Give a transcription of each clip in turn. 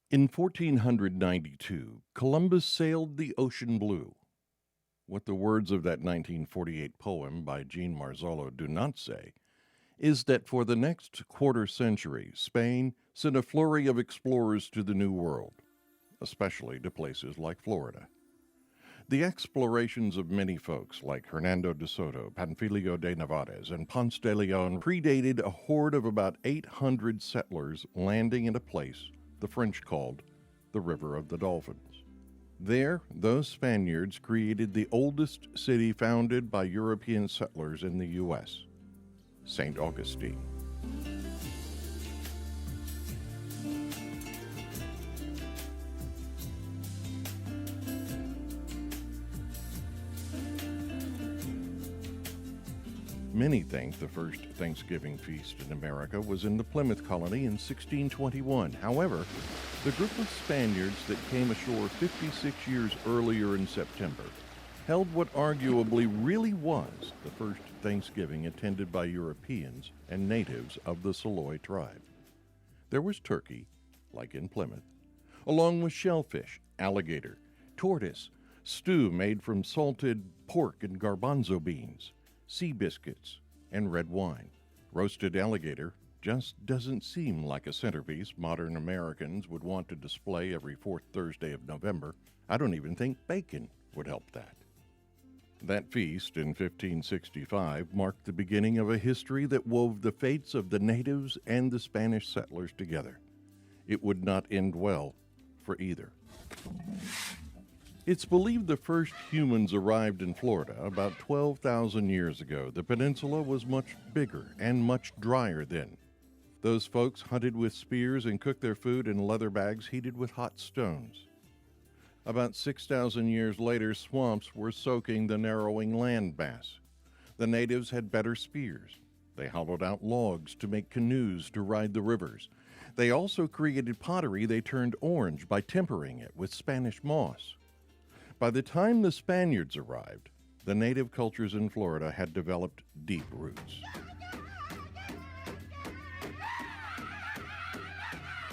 In 1492, Columbus sailed the ocean blue. What the words of that 1948 poem by Jean Marzolo do not say is that for the next quarter century, Spain sent a flurry of explorers to the New World, especially to places like Florida. The explorations of many folks like Hernando de Soto, Panfilio de Narvaez, and Ponce de Leon predated a horde of about 800 settlers landing in a place the French called the River of the Dolphins. There, those Spaniards created the oldest city founded by European settlers in the U.S., St. Augustine. Many think the first Thanksgiving feast in America was in the Plymouth colony in 1621. However, the group of Spaniards that came ashore 56 years earlier in September held what arguably really was the first Thanksgiving attended by Europeans and natives of the Saloy tribe. There was turkey, like in Plymouth, along with shellfish, alligator, tortoise, stew made from salted pork and garbanzo beans, sea biscuits, and red wine. Roasted alligator just doesn't seem like a centerpiece modern Americans would want to display every fourth Thursday of November. I don't even think bacon would help that. That feast in 1565 marked the beginning of a history that wove the fates of the natives and the Spanish settlers together. It would not end well for either. It's believed the first humans arrived in Florida about 12,000 years ago. The peninsula was much bigger and much drier then. Those folks hunted with spears and cooked their food in leather bags heated with hot stones. About 6,000 years later, swamps were soaking the narrowing land mass. The natives had better spears. They hollowed out logs to make canoes to ride the rivers. They also created pottery they turned orange by tempering it with Spanish moss. By the time the Spaniards arrived, the native cultures in Florida had developed deep roots.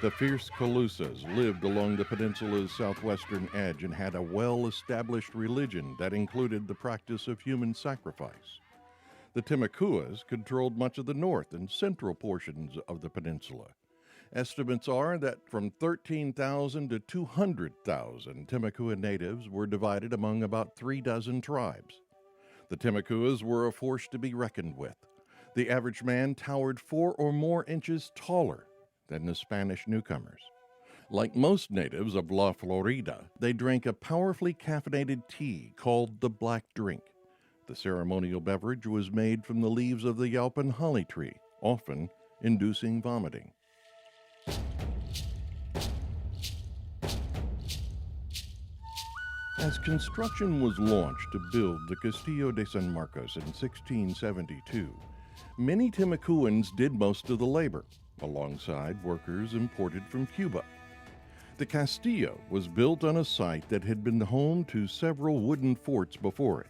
The fierce Calusas lived along the peninsula's southwestern edge and had a well-established religion that included the practice of human sacrifice. The Timucuans controlled much of the north and central portions of the peninsula. Estimates are that from 13,000 to 200,000 Timucuan natives were divided among about 36 tribes. The Timucuans were a force to be reckoned with. The average man towered 4 or more inches taller than the Spanish newcomers. Like most natives of La Florida, they drank a powerfully caffeinated tea called the black drink. The ceremonial beverage was made from the leaves of the Yalpan holly tree, often inducing vomiting. As construction was launched to build the Castillo de San Marcos in 1672, many Timucuans did most of the labor, alongside workers imported from Cuba. The Castillo was built on a site that had been home to several wooden forts before it.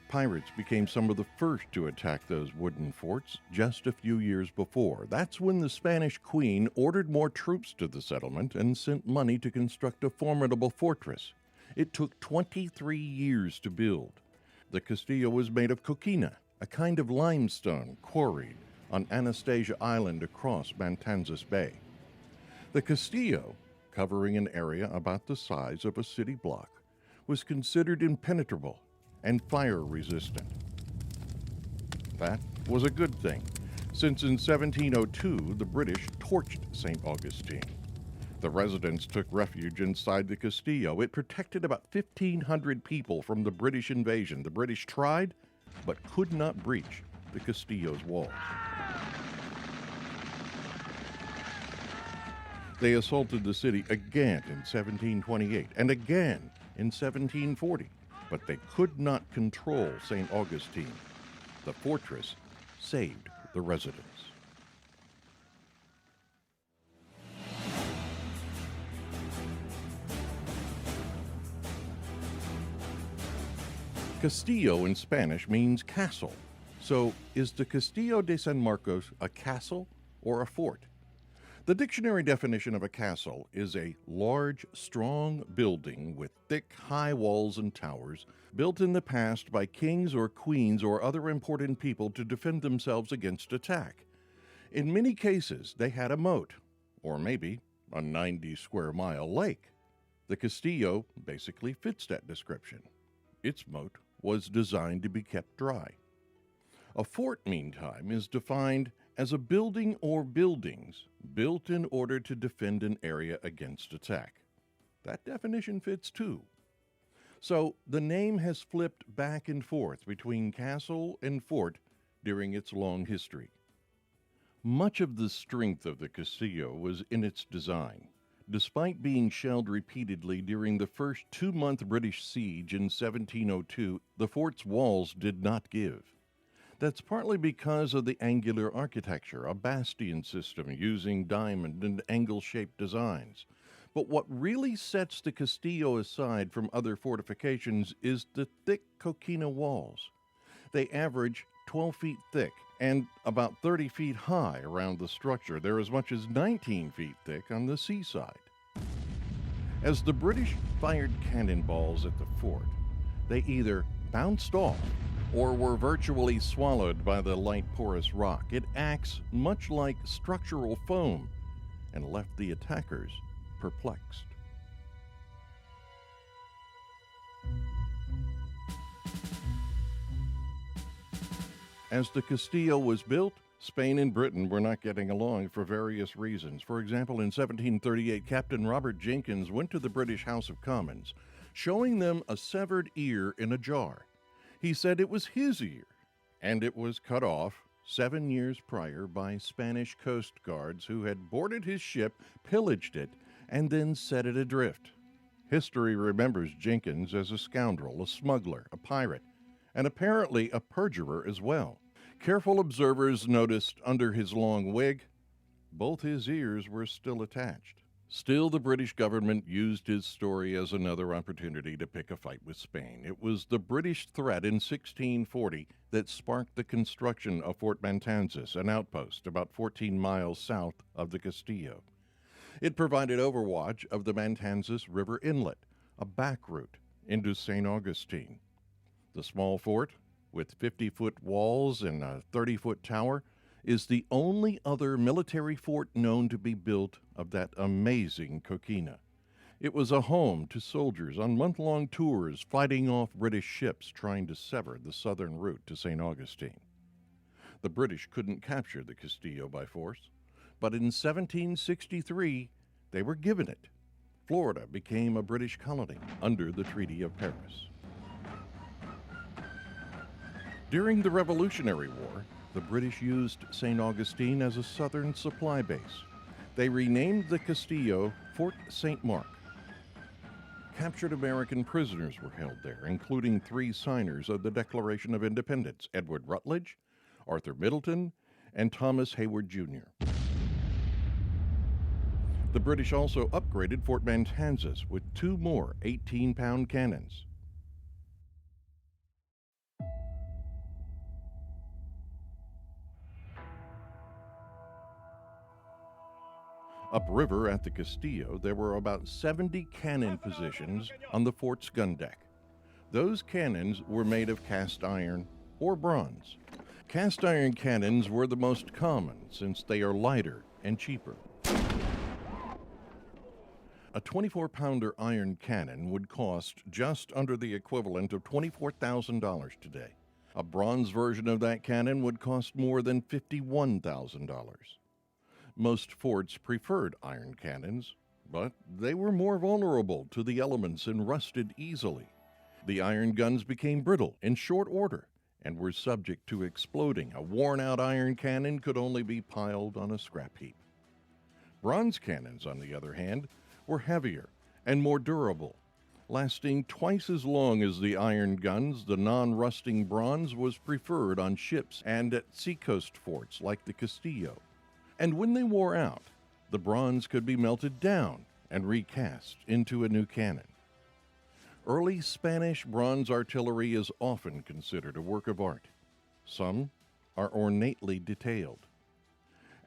Pirates became some of the first to attack those wooden forts just a few years before. That's when the Spanish queen ordered more troops to the settlement and sent money to construct a formidable fortress. It took 23 years to build. The Castillo was made of coquina, a kind of limestone quarried on Anastasia Island across Matanzas Bay. The Castillo, covering an area about the size of a city block, was considered impenetrable and fire-resistant. That was a good thing, since in 1702 the British torched St. Augustine. The residents took refuge inside the Castillo. It protected about 1,500 people from the British invasion. The British tried, but could not breach the Castillo's walls. They assaulted the city again in 1728 and again in 1740, but they could not control St. Augustine. The fortress saved the residents. Castillo in Spanish means castle. So is the Castillo de San Marcos a castle or a fort? The dictionary definition of a castle is a large, strong building with thick, high walls and towers, built in the past by kings or queens or other important people to defend themselves against attack. In many cases, they had a moat, or maybe a 90-square-mile lake. The Castillo basically fits that description. Its moat was designed to be kept dry. A fort, meantime, is defined as a building or buildings built in order to defend an area against attack. That definition fits too. So the name has flipped back and forth between castle and fort during its long history. Much of the strength of the Castillo was in its design. Despite being shelled repeatedly during the first 2-month British siege in 1702, the fort's walls did not give. That's partly because of the angular architecture, a bastion system using diamond and angle-shaped designs. But what really sets the Castillo aside from other fortifications is the thick Coquina walls. They average 12 feet thick and about 30 feet high around the structure. They're as much as 19 feet thick on the seaside. As the British fired cannonballs at the fort, they either bounced off or were virtually swallowed by the light porous rock. It acts much like structural foam and left the attackers perplexed. As the Castillo was built, Spain and Britain were not getting along for various reasons. For example, in 1738, Captain Robert Jenkins went to the British House of Commons, showing them a severed ear in a jar. He said it was his ear, and it was cut off 7 years prior by Spanish coast guards who had boarded his ship, pillaged it, and then set it adrift. History remembers Jenkins as a scoundrel, a smuggler, a pirate, and apparently a perjurer as well. Careful observers noticed under his long wig, both his ears were still attached. Still, the British government used his story as another opportunity to pick a fight with Spain. It was the British threat in 1640 that sparked the construction of Fort Matanzas, an outpost about 14 miles south of the Castillo. It provided overwatch of the Matanzas River Inlet, a back route into St. Augustine. The small fort, with 50-foot walls and a 30-foot tower, is the only other military fort known to be built of that amazing Coquina. It was a home to soldiers on month-long tours fighting off British ships trying to sever the southern route to St. Augustine. The British couldn't capture the Castillo by force, but in 1763 they were given it. Florida became a British colony under the Treaty of Paris. During the Revolutionary War, the British used St. Augustine as a southern supply base. They renamed the Castillo Fort St. Mark. Captured American prisoners were held there, including 3 signers of the Declaration of Independence, Edward Rutledge, Arthur Middleton, and Thomas Hayward Jr. The British also upgraded Fort Matanzas with 2 more 18-pound cannons. Upriver at the Castillo, there were about 70 cannon positions on the fort's gun deck. Those cannons were made of cast iron or bronze. Cast iron cannons were the most common since they are lighter and cheaper. A 24-pounder iron cannon would cost just under the equivalent of $24,000 today. A bronze version of that cannon would cost more than $51,000. Most forts preferred iron cannons, but they were more vulnerable to the elements and rusted easily. The iron guns became brittle in short order and were subject to exploding. A worn-out iron cannon could only be piled on a scrap heap. Bronze cannons, on the other hand, were heavier and more durable. Lasting twice as long as the iron guns, the non-rusting bronze was preferred on ships and at seacoast forts like the Castillo. And when they wore out, the bronze could be melted down and recast into a new cannon. Early Spanish bronze artillery is often considered a work of art. Some are ornately detailed.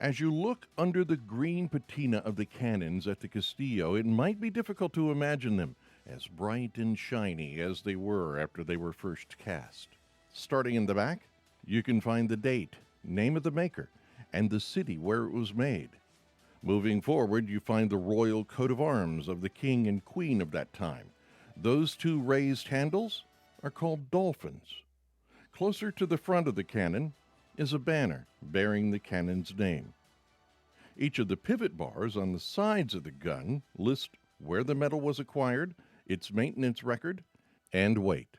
As you look under the green patina of the cannons at the Castillo, it might be difficult to imagine them as bright and shiny as they were after they were first cast. Starting in the back, you can find the date, name of the maker, and the city where it was made. Moving forward, you find the royal coat of arms of the king and queen of that time. Those two raised handles are called dolphins. Closer to the front of the cannon is a banner bearing the cannon's name. Each of the pivot bars on the sides of the gun list where the metal was acquired, its maintenance record, and weight.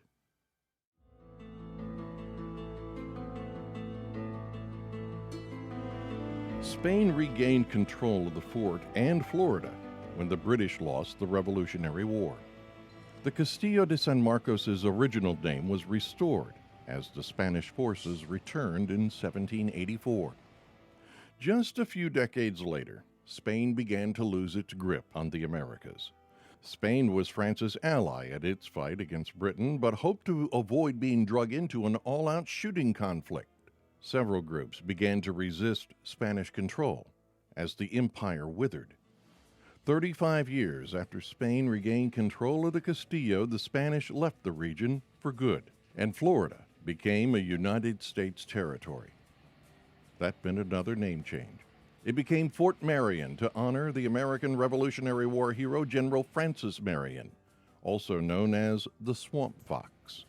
Spain regained control of the fort and Florida when the British lost the Revolutionary War. The Castillo de San Marcos' original name was restored as the Spanish forces returned in 1784. Just a few decades later, Spain began to lose its grip on the Americas. Spain was France's ally at its fight against Britain, but hoped to avoid being dragged into an all-out shooting conflict. Several groups began to resist Spanish control as the empire withered. 35 years after Spain regained control of the Castillo, the Spanish left the region for good, and Florida became a United States territory. That meant another name change. It became Fort Marion to honor the American Revolutionary War hero General Francis Marion, also known as the Swamp Fox.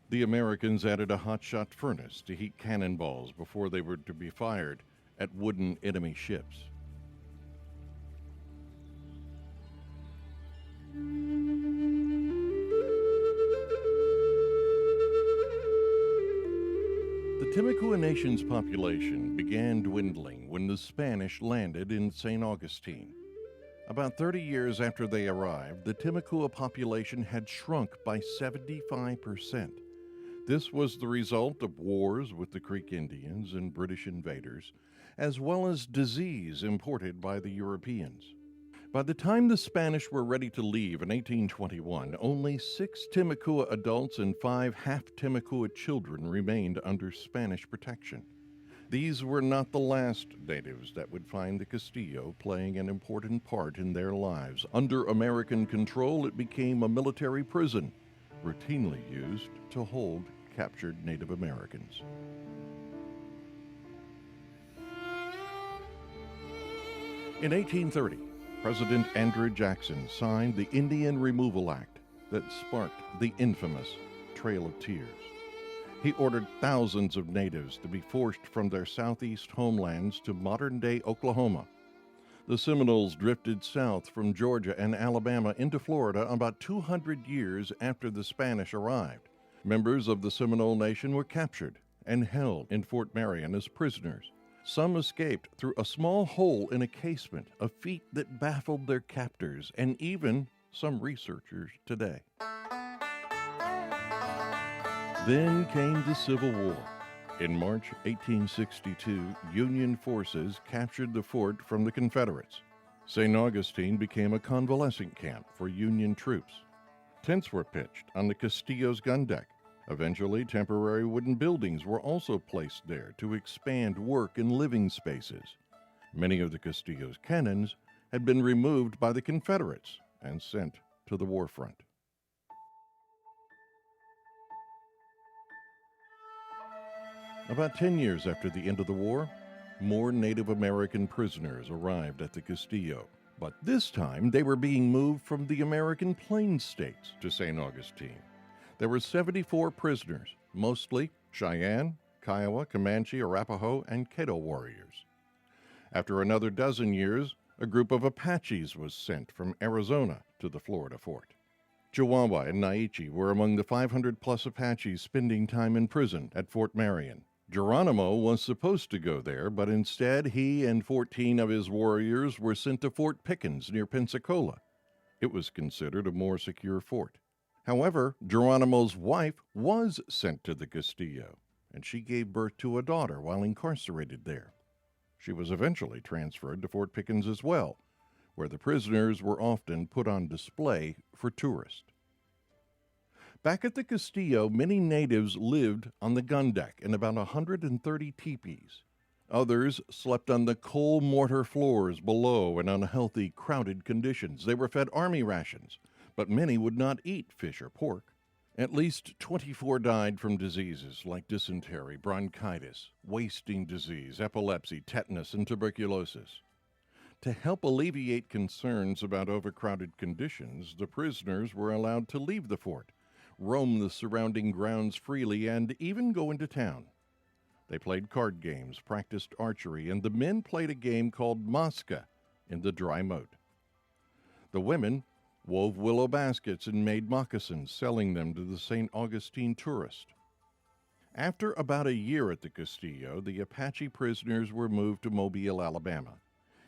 The Americans added a hotshot furnace to heat cannonballs before they were to be fired at wooden enemy ships. The Timucuan nation's population began dwindling when the Spanish landed in St. Augustine. About 30 years after they arrived, the Timucua population had shrunk by 75%. This was the result of wars with the Creek Indians and British invaders, as well as disease imported by the Europeans. By the time the Spanish were ready to leave in 1821, only 6 Timucua adults and 5 half-Timucua children remained under Spanish protection. These were not the last natives that would find the Castillo playing an important part in their lives. Under American control, it became a military prison, routinely used to hold captured Native Americans. In 1830, President Andrew Jackson signed the Indian Removal Act that sparked the infamous Trail of Tears. He ordered thousands of natives to be forced from their southeast homelands to modern-day Oklahoma. The Seminoles drifted south from Georgia and Alabama into Florida about 200 years after the Spanish arrived. Members of the Seminole Nation were captured and held in Fort Marion as prisoners. Some escaped through a small hole in a casement, a feat that baffled their captors and even some researchers today. Then came the Civil War. In March 1862, Union forces captured the fort from the Confederates. St. Augustine became a convalescent camp for Union troops. Tents were pitched on the Castillo's gun deck. Eventually, temporary wooden buildings were also placed there to expand work and living spaces. Many of the Castillo's cannons had been removed by the Confederates and sent to the war front. About 10 years after the end of the war, more Native American prisoners arrived at the Castillo, but this time they were being moved from the American Plains states to St. Augustine. There were 74 prisoners, mostly Cheyenne, Kiowa, Comanche, Arapaho, and Caddo warriors. After another dozen years, a group of Apaches was sent from Arizona to the Florida fort. Chihuahua and Naiche were among the 500-plus Apaches spending time in prison at Fort Marion. Geronimo was supposed to go there, but instead he and 14 of his warriors were sent to Fort Pickens near Pensacola. It was considered a more secure fort. However, Geronimo's wife was sent to the Castillo, and she gave birth to a daughter while incarcerated there. She was eventually transferred to Fort Pickens as well, where the prisoners were often put on display for tourists. Back at the Castillo, many natives lived on the gun deck in about 130 teepees. Others slept on the coal mortar floors below in unhealthy, crowded conditions. They were fed army rations, but many would not eat fish or pork. At least 24 died from diseases like dysentery, bronchitis, wasting disease, epilepsy, tetanus, and tuberculosis. To help alleviate concerns about overcrowded conditions, the prisoners were allowed to leave the fort, roam the surrounding grounds freely, and even go into town. They played card games, practiced archery, and the men played a game called Mosca in the dry moat. The women wove willow baskets and made moccasins, selling them to the St. Augustine tourist. After about a year at the Castillo, the Apache prisoners were moved to Mobile, Alabama.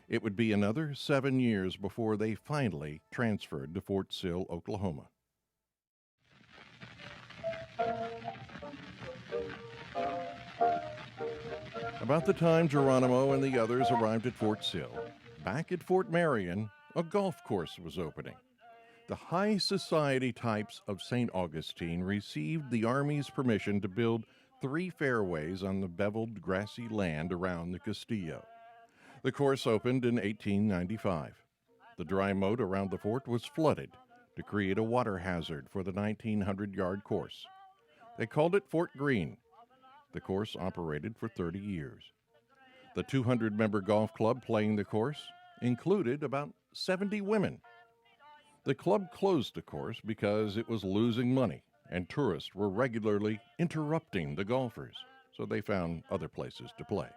It would be another 7 years before they finally transferred to Fort Sill, Oklahoma. About the time Geronimo and the others arrived at Fort Sill, back at Fort Marion, a golf course was opening. The high society types of St. Augustine received the Army's permission to build 3 fairways on the beveled grassy land around the Castillo. The course opened in 1895. The dry moat around the fort was flooded to create a water hazard for the 1,900-yard course. They called it Fort Greene. The course operated for 30 years. The 200-member golf club playing the course included about 70 women. The club closed the course because it was losing money, and tourists were regularly interrupting the golfers, so they found other places to play.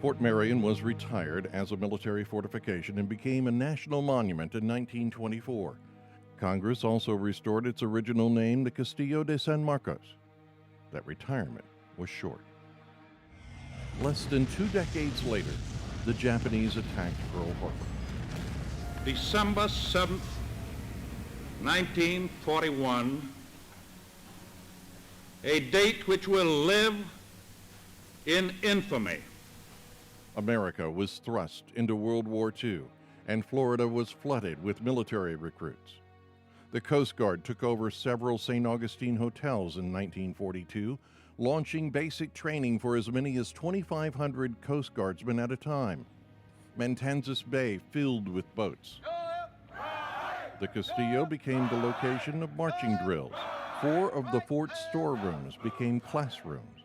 Fort Marion was retired as a military fortification and became a national monument in 1924. Congress also restored its original name, the Castillo de San Marcos. That retirement was short. Less than 2 decades later, the Japanese attacked Pearl Harbor. December 7th, 1941, a date which will live in infamy. America was thrust into World War II, and Florida was flooded with military recruits. The Coast Guard took over several St. Augustine hotels in 1942, launching basic training for as many as 2,500 Coast Guardsmen at a time. Matanzas Bay filled with boats. The Castillo became the location of marching drills. 4 of the fort's storerooms became classrooms.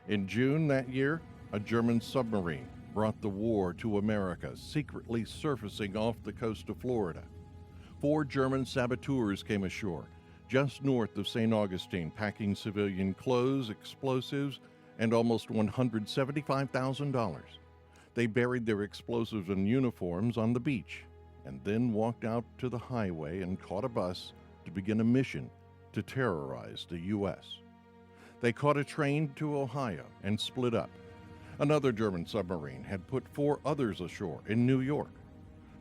In June that year, a German submarine brought the war to America, secretly surfacing off the coast of Florida. 4 German saboteurs came ashore just north of St. Augustine, packing civilian clothes, explosives, and almost $175,000. They buried their explosives and uniforms on the beach and then walked out to the highway and caught a bus to begin a mission to terrorize the U.S. They caught a train to Ohio and split up. Another German submarine had put 4 others ashore in New York.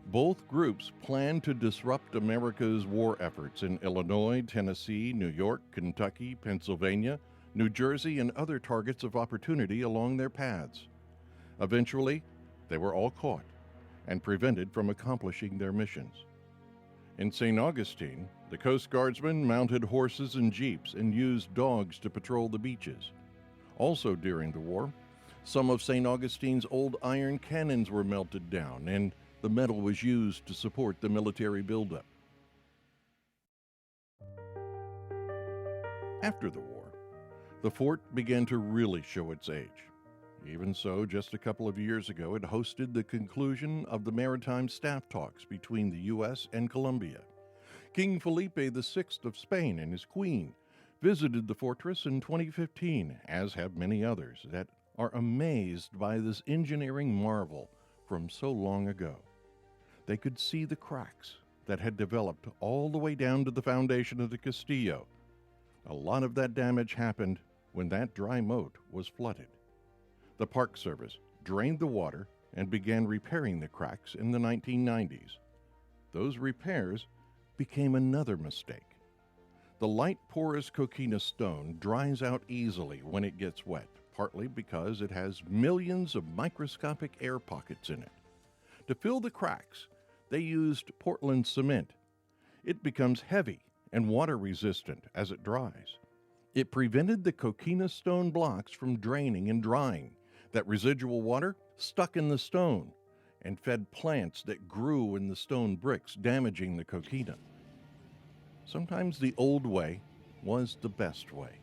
Both groups planned to disrupt America's war efforts in Illinois, Tennessee, New York, Kentucky, Pennsylvania, New Jersey, and other targets of opportunity along their paths. Eventually, they were all caught and prevented from accomplishing their missions. In St. Augustine, the Coast Guardsmen mounted horses and jeeps and used dogs to patrol the beaches. Also during the war, some of St. Augustine's old iron cannons were melted down, and the metal was used to support the military buildup. After the war, the fort began to really show its age. Even so, just a couple of years ago, it hosted the conclusion of the maritime staff talks between the U.S. and Colombia. King Felipe VI of Spain and his queen visited the fortress in 2015, as have many others that are amazed by this engineering marvel from so long ago. They could see the cracks that had developed all the way down to the foundation of the Castillo. A lot of that damage happened when that dry moat was flooded. The Park Service drained the water and began repairing the cracks in the 1990s. Those repairs became another mistake. The light porous Coquina stone dries out easily when it gets wet, partly because it has millions of microscopic air pockets in it. To fill the cracks, they used Portland cement. It becomes heavy and water resistant as it dries. It prevented the Coquina stone blocks from draining and drying. That residual water stuck in the stone and fed plants that grew in the stone bricks, damaging the Coquina. Sometimes the old way was the best way.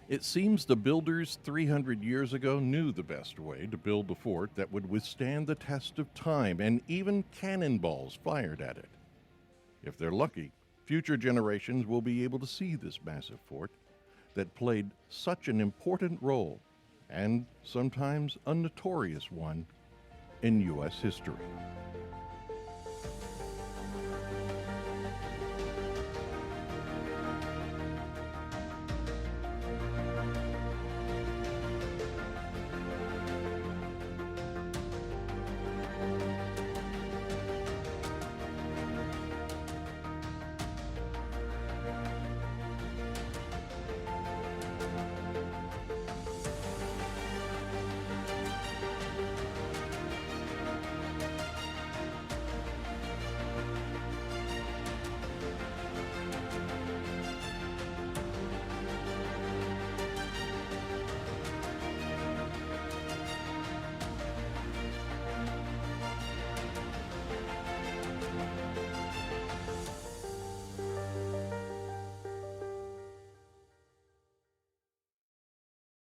It seems the builders 300 years ago knew the best way to build a fort that would withstand the test of time and even cannonballs fired at it. If they're lucky, future generations will be able to see this massive fort that played such an important role, and sometimes a notorious one, in U.S. history.